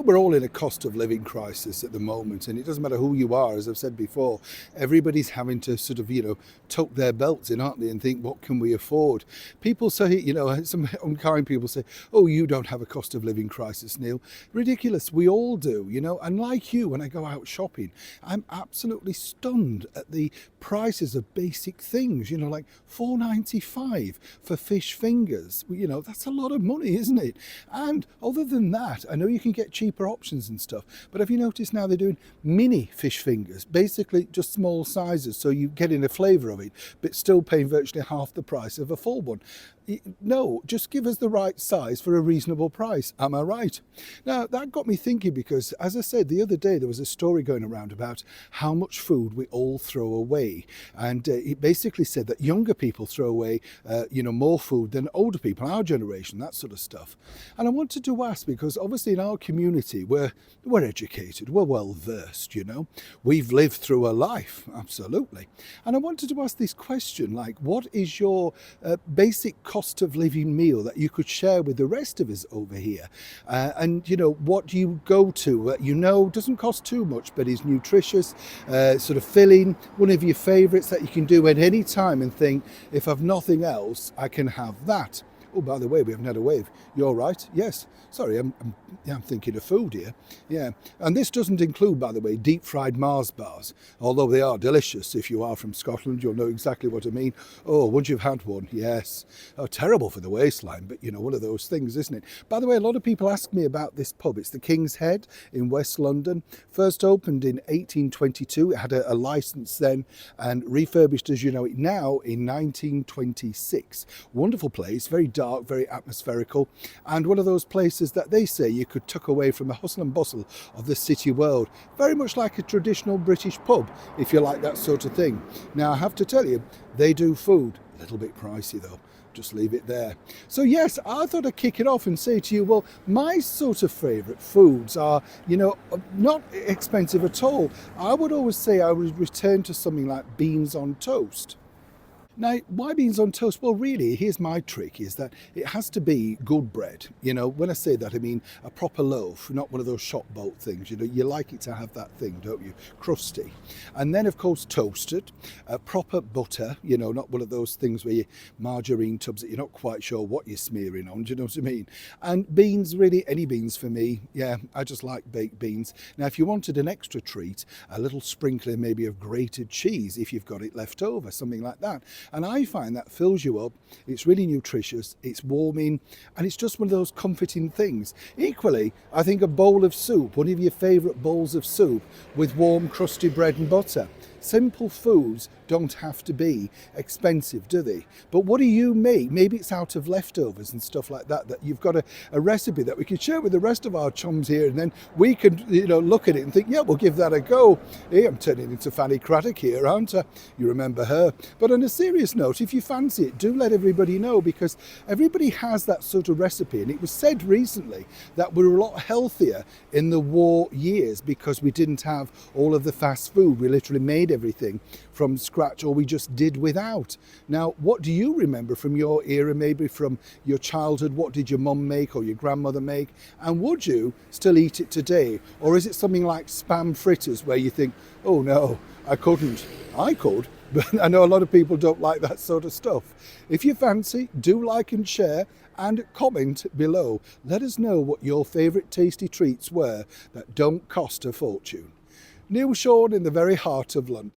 we're all in a cost of living crisis at the moment, and it doesn't matter who you are, as I've said before, everybody's having to sort of, tuck their belts in, aren't they, and think, what can we afford? People say, some unkind people say, oh, you don't have a cost of living crisis, Neil. Ridiculous, we all do, and like you, when I go out shopping, I'm absolutely stunned at the prices of basic things, like $4.95 for fish fingers. That's a lot of money, isn't it? And other than that, I know you can get cheaper options and stuff, but have you noticed now they're doing mini fish fingers, basically just small sizes, so you get in a flavour of it, but still paying virtually half the price of a full one. No, just give us the right size for a reasonable price. Am I right? Now, that got me thinking because, as I said, the other day there was a story going around about how much food we all throw away. And it basically said that younger people throw away, more food than older people, our generation, that sort of stuff. And I wanted to ask, because obviously in our community, we're educated, we're well versed, We've lived through a life, absolutely. And I wanted to ask this question, like, what is your basic cost of living meal that you could share with the rest of us over here? And what do you go to doesn't cost too much but is nutritious, sort of filling, one of your favorites that you can do at any time and think, if I've nothing else, I can have that. Oh, by the way, we haven't had a wave. You're right. Yes. Sorry, I'm thinking of food here. Yeah. And this doesn't include, by the way, deep fried Mars bars, although they are delicious. If you are from Scotland, you'll know exactly what I mean. Oh, once you've had one, yes. Oh, terrible for the waistline, but one of those things, isn't it? By the way, a lot of people ask me about this pub. It's the King's Head in West London. First opened in 1822. It had a license then and refurbished as you know it now in 1926. Wonderful place, very dark, very atmospherical, and one of those places that they say you could tuck away from the hustle and bustle of the city world. Very much like a traditional British pub, if you like that sort of thing. Now, I have to tell you, they do food. A little bit pricey though. Just leave it there. So yes, I thought I'd kick it off and say to you, well, my sort of favourite foods are, not expensive at all. I would always say I would return to something like beans on toast. Now, why beans on toast? Well, really, here's my trick, is that it has to be good bread. When I say that, I mean a proper loaf, not one of those shop boat things. You like it to have that thing, don't you? Crusty. And then, of course, toasted, proper butter, not one of those things where you margarine tubs that you're not quite sure what you're smearing on, do you know what I mean? And beans, really, any beans for me. Yeah, I just like baked beans. Now, if you wanted an extra treat, a little sprinkling maybe of grated cheese, if you've got it left over, something like that. And I find that fills you up. It's really nutritious, it's warming, and it's just one of those comforting things. Equally, I think a bowl of soup, one of your favourite bowls of soup with warm crusty bread and butter. Simple foods don't have to be expensive, do they? But what do you make? Maybe it's out of leftovers and stuff like that, that you've got a recipe that we can share with the rest of our chums here, and then we can, look at it and think, yeah, we'll give that a go. Hey, I'm turning into Fanny Craddock here, aren't I? You remember her. But on a serious note, if you fancy it, do let everybody know, because everybody has that sort of recipe. And it was said recently that we were a lot healthier in the war years because we didn't have all of the fast food. We literally made everything from scratch, or we just did without. Now, what do you remember from your era, maybe from your childhood? What did your mum make or your grandmother make? And would you still eat it today? Or is it something like spam fritters where you think, oh no, I couldn't. I could, but I know a lot of people don't like that sort of stuff. If you fancy, do like and share and comment below. Let us know what your favourite tasty treats were that don't cost a fortune. Neil Sean in the very heart of London.